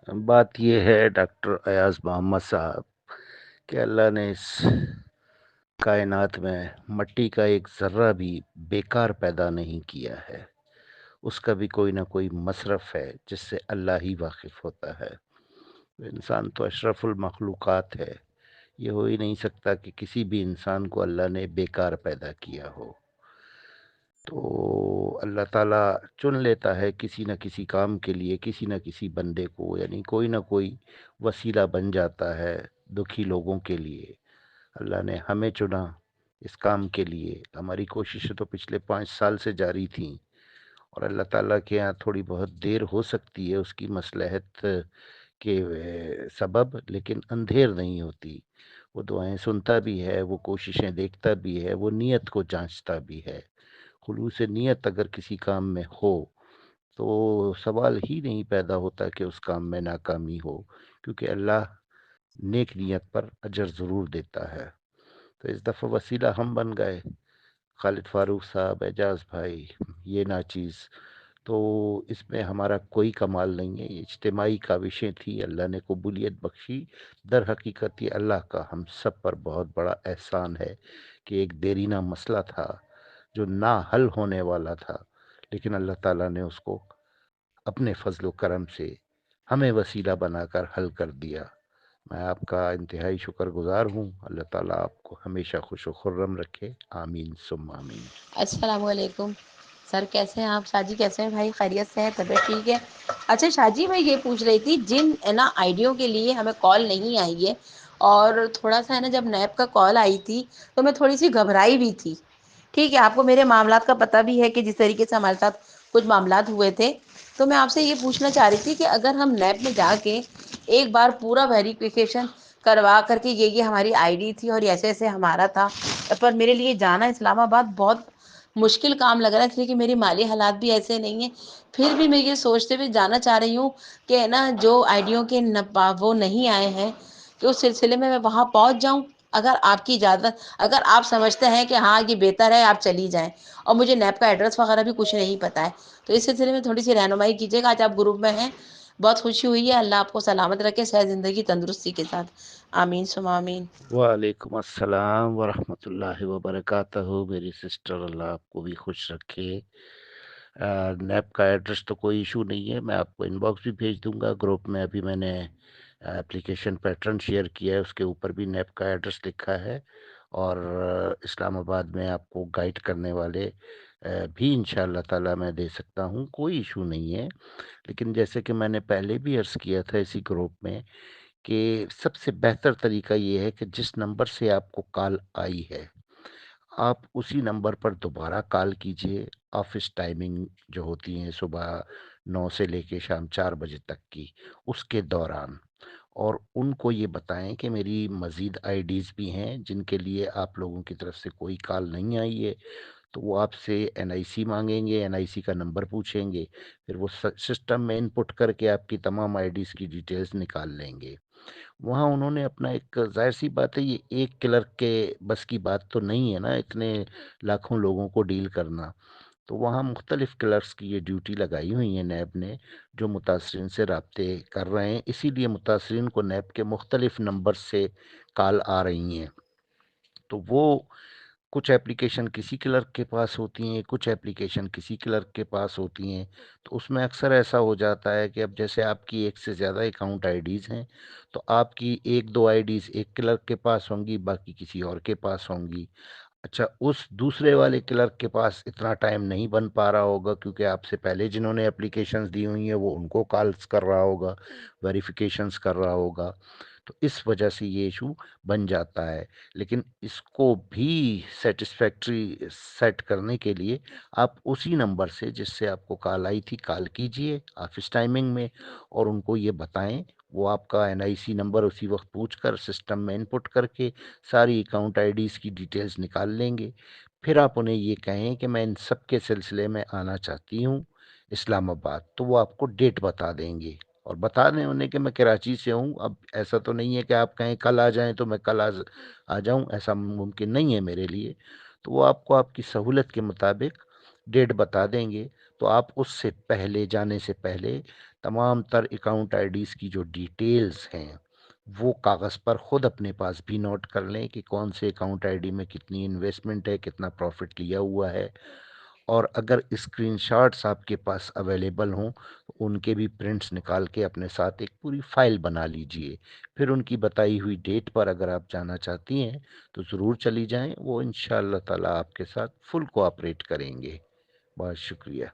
بات یہ ہے ڈاکٹر ایاز محمد صاحب کہ اللہ نے اس کائنات میں مٹی کا ایک ذرہ بھی بیکار پیدا نہیں کیا ہے۔ اس کا بھی کوئی نہ کوئی مصرف ہے جس سے اللہ ہی واقف ہوتا ہے۔ انسان تو اشرف المخلوقات ہے۔ یہ ہو ہی نہیں سکتا کہ کسی بھی انسان کو اللہ نے بیکار پیدا کیا ہو۔ تو اللہ تعالیٰ چن لیتا ہے کسی نہ کسی کام کے لیے کسی نہ کسی بندے کو، یعنی کوئی نہ کوئی وسیلہ بن جاتا ہے دکھی لوگوں کے لیے۔ اللہ نے ہمیں چنا اس کام کے لیے۔ ہماری کوششیں تو پچھلے 5 سال سے جاری تھیں، اور اللہ تعالیٰ کے یہاں تھوڑی بہت دیر ہو سکتی ہے اس کی مصلحت کے سبب، لیکن اندھیر نہیں ہوتی۔ وہ دعائیں سنتا بھی ہے، وہ کوششیں دیکھتا بھی ہے، وہ نیت کو جانچتا بھی ہے۔ خلوص نیت اگر کسی کام میں ہو تو سوال ہی نہیں پیدا ہوتا کہ اس کام میں ناکامی ہو، کیونکہ اللہ نیک نیت پر اجر ضرور دیتا ہے۔ تو اس دفعہ وسیلہ ہم بن گئے، خالد فاروق صاحب، اعجاز بھائی، یہ ناچیز۔ تو اس میں ہمارا کوئی کمال نہیں ہے، یہ اجتماعی کاوشیں تھی، اللہ نے قبولیت بخشی۔ در حقیقت یہ اللہ کا ہم سب پر بہت بڑا احسان ہے کہ ایک دیرینہ مسئلہ تھا جو نہ حل ہونے والا تھا، لیکن اللہ تعالیٰ نے اس کو اپنے فضل و کرم سے ہمیں وسیلہ بنا کر حل کر دیا۔ میں آپ کا انتہائی شکر گزار ہوں۔ اللہ تعالیٰ آپ کو ہمیشہ خوش و خرم رکھے، آمین ثم آمین۔ السلام علیکم سر، کیسے ہیں آپ؟ شاہ جی کیسے ہیں بھائی؟ خیریت سے ہیں؟ طبیعت ٹھیک ہے؟ اچھا شاہ جی، میں یہ پوچھ رہی تھی، جن ہے نا آئیڈیوں کے لیے ہمیں کال نہیں آئی ہے، اور تھوڑا سا ہے نا جب نیب کا کال آئی تھی تو میں تھوڑی سی گھبرائی بھی تھی۔ ٹھیک ہے، آپ کو میرے معاملات کا پتہ بھی ہے کہ جس طریقے سے ہمارے ساتھ کچھ معاملات ہوئے تھے، تو میں آپ سے یہ پوچھنا چاہ رہی تھی کہ اگر ہم نیب میں جا کے ایک بار پورا ویریفیکیشن کروا کر کے یہ ہماری آئی ڈی تھی اور ایسے ایسے ہمارا تھا، پر میرے لیے جانا اسلام آباد بہت مشکل کام لگ رہا ہے، اس لیے کہ میری مالی حالات بھی ایسے نہیں ہیں، پھر بھی میں یہ سوچتے ہوئے جانا چاہ رہی ہوں کہ ہے نا جو آئیڈیوں کے وہ نہیں آئے ہیں کہ اس سلسلے میں وہاں پہنچ جاؤں۔ اگر آپ کی اجازت، اگر آپ سمجھتے ہیں کہ ہاں یہ بہتر ہے آپ چلی جائیں، اور مجھے نیب کا ایڈریس وغیرہ بھی کچھ نہیں پتہ ہے، تو اس سلسلے میں تھوڑی سی رہنمائی کیجیے گا۔ آج آپ گروپ میں ہیں، بہت خوشی ہوئی ہے، اللہ آپ کو سلامت رکھے، صحت زندگی تندرستی کے ساتھ، آمین ثم آمین۔ وعلیکم السلام ورحمۃ اللہ وبرکاتہ۔ میری سسٹر، اللہ آپ کو بھی خوش رکھے۔ نیب کا ایڈریس تو کوئی ایشو نہیں ہے، میں آپ کو ان باکس بھی بھیج دوں گا۔ گروپ میں ابھی میں نے اپلیکیشن پیٹرن شیئر کیا ہے، اس کے اوپر بھی نیب کا ایڈریس لکھا ہے، اور اسلام آباد میں آپ کو گائیڈ کرنے والے بھی انشاءاللہ تعالی میں دے سکتا ہوں، کوئی ایشو نہیں ہے۔ لیکن جیسے کہ میں نے پہلے بھی عرض کیا تھا اسی گروپ میں کہ سب سے بہتر طریقہ یہ ہے کہ جس نمبر سے آپ کو کال آئی ہے آپ اسی نمبر پر دوبارہ کال کیجئے۔ آفس ٹائمنگ جو ہوتی ہیں صبح 9 سے لے کے شام 4 بجے تک کی، اس کے دوران، اور ان کو یہ بتائیں کہ میری مزید آئی ڈیز بھی ہیں جن کے لیے آپ لوگوں کی طرف سے کوئی کال نہیں آئی ہے، تو وہ آپ سے این آئی سی مانگیں گے، این آئی سی کا نمبر پوچھیں گے، پھر وہ سسٹم میں انپٹ کر کے آپ کی تمام آئی ڈیز کی ڈیٹیلز نکال لیں گے۔ وہاں انہوں نے اپنا ایک، ظاہر سی بات ہے یہ ایک کلرک کے بس کی بات تو نہیں ہے نا اتنے لاکھوں لوگوں کو ڈیل کرنا، تو وہاں مختلف کلرکس کی یہ ڈیوٹی لگائی ہوئی ہیں نیب نے، جو متاثرین سے رابطے کر رہے ہیں، اسی لیے متاثرین کو نیب کے مختلف نمبر سے کال آ رہی ہیں۔ تو وہ کچھ اپلیکیشن کسی کلرک کے پاس ہوتی ہیں، کچھ اپلیکیشن کسی کلرک کے پاس ہوتی ہیں، تو اس میں اکثر ایسا ہو جاتا ہے کہ اب جیسے آپ کی ایک سے زیادہ اکاؤنٹ آئی ڈیز ہیں، تو آپ کی ایک دو آئی ڈیز ایک کلرک کے پاس ہوں گی، باقی کسی اور کے پاس ہوں گی۔ اچھا، اس دوسرے والے کلرک کے پاس اتنا ٹائم نہیں بن پا رہا ہوگا کیونکہ آپ سے پہلے جنہوں نے اپلیکیشنز دی ہوئی ہیں وہ ان کو کالز کر رہا ہوگا، ویریفیکیشنز کر رہا ہوگا، تو اس وجہ سے یہ ایشو بن جاتا ہے۔ لیکن اس کو بھی سیٹسفیکٹری سیٹ کرنے کے لیے آپ اسی نمبر سے جس سے آپ کو کال آئی تھی کال کیجئے آفس ٹائمنگ میں، اور ان کو یہ بتائیں، وہ آپ کا این آئی سی نمبر اسی وقت پوچھ کر سسٹم میں انپٹ کر کے ساری اکاؤنٹ آئی ڈیز کی ڈیٹیلز نکال لیں گے۔ پھر آپ انہیں یہ کہیں کہ میں ان سب کے سلسلے میں آنا چاہتی ہوں اسلام آباد، تو وہ آپ کو ڈیٹ بتا دیں گے، اور بتا دیں انہیں کہ میں کراچی سے ہوں۔ اب ایسا تو نہیں ہے کہ آپ کہیں کل آ جائیں تو میں کل آ جاؤں، ایسا ممکن نہیں ہے میرے لیے، تو وہ آپ کو آپ کی سہولت کے مطابق ڈیٹ بتا دیں گے۔ تو آپ اس سے پہلے جانے سے پہلے تمام تر اکاؤنٹ آئی ڈیز کی جو ڈیٹیلز ہیں وہ کاغذ پر خود اپنے پاس بھی نوٹ کر لیں کہ کون سے اکاؤنٹ آئی ڈی میں کتنی انویسٹمنٹ ہے، کتنا پروفٹ لیا ہوا ہے، اور اگر اسکرین شاٹس آپ کے پاس اویلیبل ہوں تو ان کے بھی پرنٹس نکال کے اپنے ساتھ ایک پوری فائل بنا لیجئے۔ پھر ان کی بتائی ہوئی ڈیٹ پر اگر آپ جانا چاہتی ہیں تو ضرور چلی جائیں، وہ انشاءاللہ تعالی آپ کے ساتھ فل کوآپریٹ کریں گے۔ بہت شکریہ۔